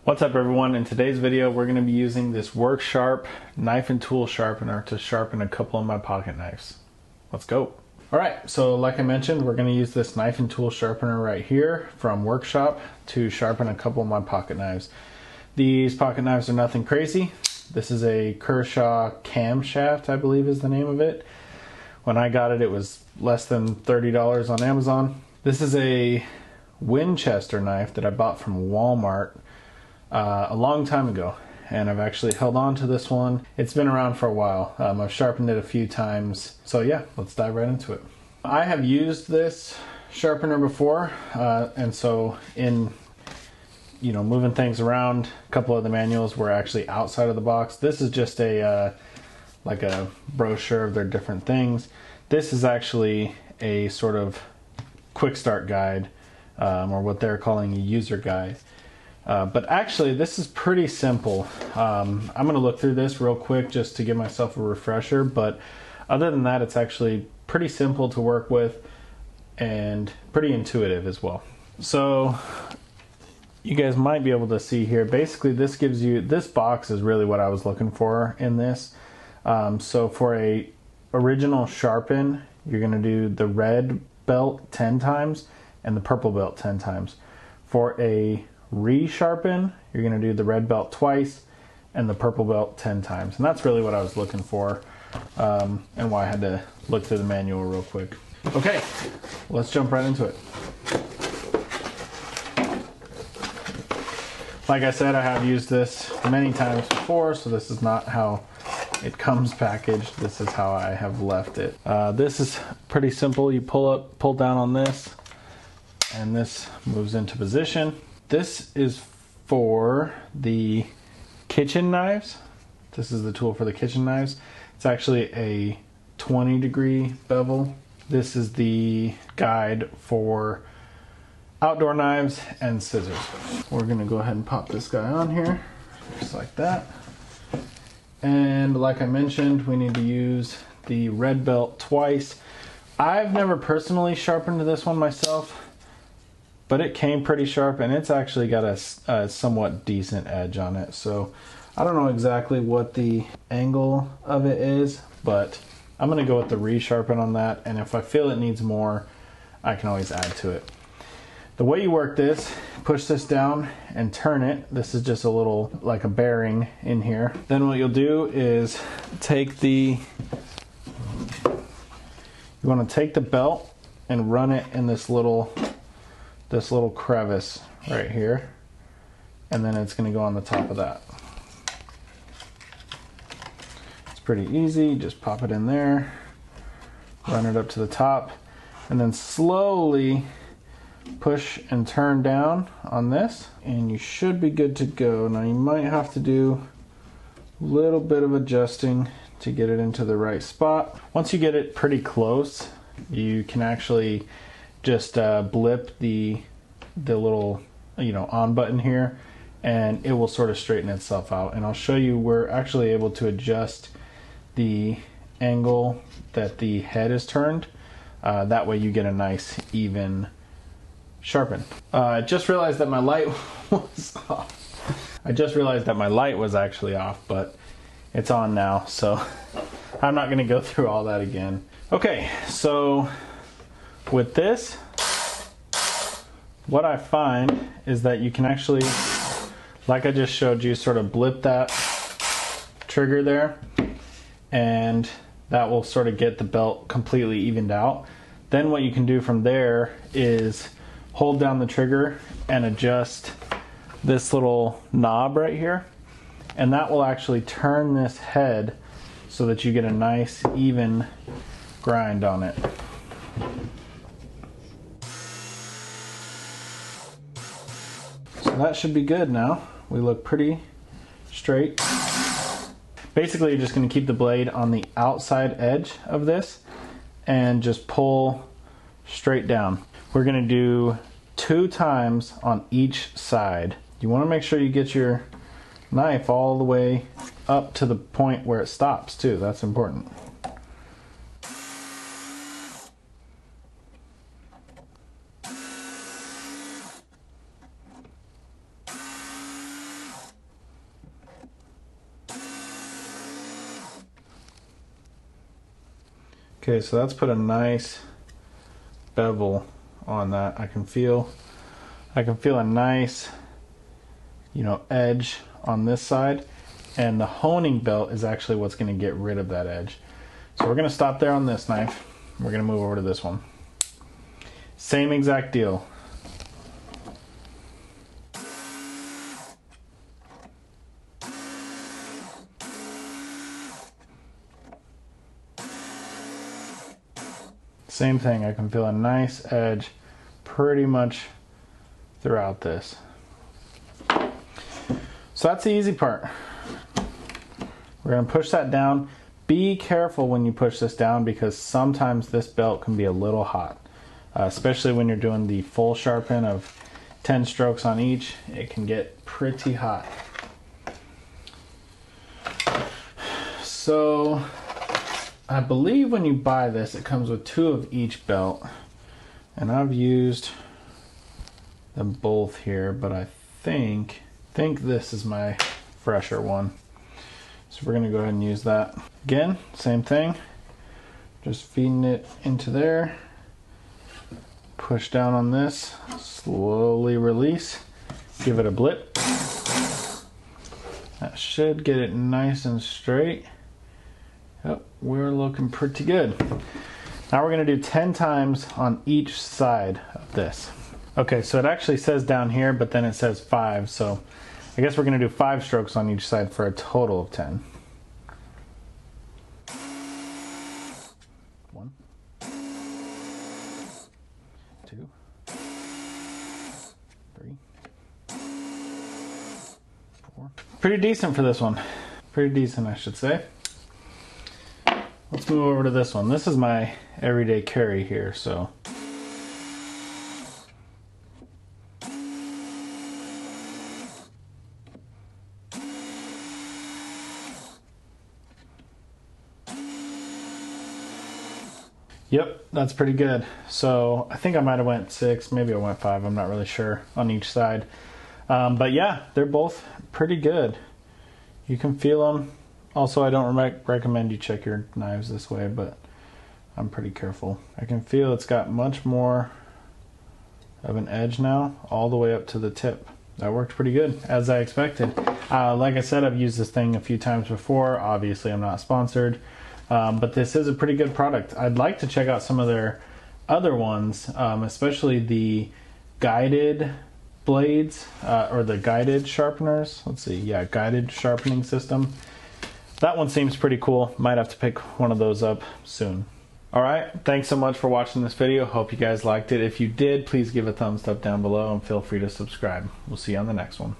What's up everyone? In today's video we're going to be using this Workshop knife and tool sharpener to sharpen a couple of my pocket knives. Let's go! Alright, so like I mentioned, we're going to use this knife and tool sharpener right here from Workshop to sharpen a couple of my pocket knives. These pocket knives are nothing crazy. This is a Kershaw camshaft, I believe is the name of it. When I got it, it was less than $30 on Amazon. This is a Winchester knife that I bought from Walmart a long time ago, and I've actually held on to this one. It's been around for a while. I've sharpened it a few times, so yeah, let's dive right into it. I have used this sharpener before, and so in moving things around, a couple of the manuals were actually outside of the box. This is just a like a brochure of their different things. This is actually a sort of quick start guide, or what they're calling a user guide. But actually this is pretty simple. I'm going to look through this real quick just to give myself a refresher, but other than that it's actually pretty simple to work with and pretty intuitive as well. So you guys might be able to see here, basically this gives you, this box is really what I was looking for in this. So for a original sharpen, you're going to do the red belt 10 times and the purple belt 10 times. For a resharpen, you're going to do the red belt twice and the purple belt 10 times. And that's really what I was looking for, and why I had to look through the manual real quick. Okay, let's jump right into it. Like I said, I have used this many times before, so this is not how it comes packaged. This is how I have left it. This is pretty simple. You pull down on this, and this moves into position. This is for the kitchen knives. This is the tool for the kitchen knives. It's actually a 20-degree bevel. This is the guide for outdoor knives and scissors. We're gonna go ahead and pop this guy on here, just like that. And like I mentioned, we need to use the red belt twice. I've never personally sharpened this one myself, but it came pretty sharp, and it's actually got a somewhat decent edge on it. So I don't know exactly what the angle of it is, but I'm gonna go with the resharpen on that, and if I feel it needs more, I can always add to it. The way you work this, push this down and turn it. This is just a little, like a bearing in here. Then what you'll do is you wanna take the belt and run it in this little crevice right here, and then it's going to go on the top of that. It's pretty easy. Just pop it in there, run it up to the top, and then slowly push and turn down on this, and you should be good to go. Now you might have to do a little bit of adjusting to get it into the right spot. Once you get it pretty close, you can actually just blip the little on button here, and it will sort of straighten itself out. And I'll show you, we're actually able to adjust the angle that the head is turned. That way you get a nice even sharpen. I just realized that my light was off. I just realized that my light was actually off, but it's on now, so I'm not going to go through all that again. Okay, so with this, what I find is that you can actually, like I just showed you, sort of blip that trigger there, and that will sort of get the belt completely evened out. Then what you can do from there is hold down the trigger and adjust this little knob right here, and that will actually turn this head so that you get a nice even grind on it. So that should be good now. We look pretty straight. Basically, you're just going to keep the blade on the outside edge of this and just pull straight down. We're going to do 2 times on each side. You want to make sure you get your knife all the way up to the point where it stops too. That's important. Okay, so that's put a nice bevel on that. I can feel a nice, you know, edge on this side, and the honing belt is actually what's going to get rid of that edge. So we're going to stop there on this knife. We're going to move over to this one. Same exact deal. Same thing, I can feel a nice edge pretty much throughout this. So that's the easy part. We're going to push that down. Be careful when you push this down because sometimes this belt can be a little hot, especially when you're doing the full sharpen of 10 strokes on each. It can get pretty hot. So I believe when you buy this, it comes with 2 of each belt, and I've used them both here, but I think this is my fresher one. So we're gonna go ahead and use that. Again, same thing, just feeding it into there, push down on this, slowly release, give it a blip. That should get it nice and straight. Yep, we're looking pretty good. Now we're going to do 10 times on each side of this. Okay, so it actually says down here, but then it says 5, so I guess we're going to do 5 strokes on each side for a total of 10. 1, 2, 3, 4. Pretty decent for this one. Pretty decent, I should say. Let's move over to this one. This is my everyday carry here, so. Yep, that's pretty good. So I think I might have went 6, maybe I went 5, I'm not really sure on each side. But yeah, they're both pretty good. You can feel them. Also, I don't recommend you check your knives this way, but I'm pretty careful. I can feel it's got much more of an edge now, all the way up to the tip. That worked pretty good, as I expected. Like I said, I've used this thing a few times before. Obviously, I'm not sponsored, but this is a pretty good product. I'd like to check out some of their other ones, especially the guided blades, or the guided sharpeners. Let's see, yeah, guided sharpening system. That one seems pretty cool. Might have to pick one of those up soon. Alright, thanks so much for watching this video. Hope you guys liked it. If you did, please give a thumbs up down below and feel free to subscribe. We'll see you on the next one.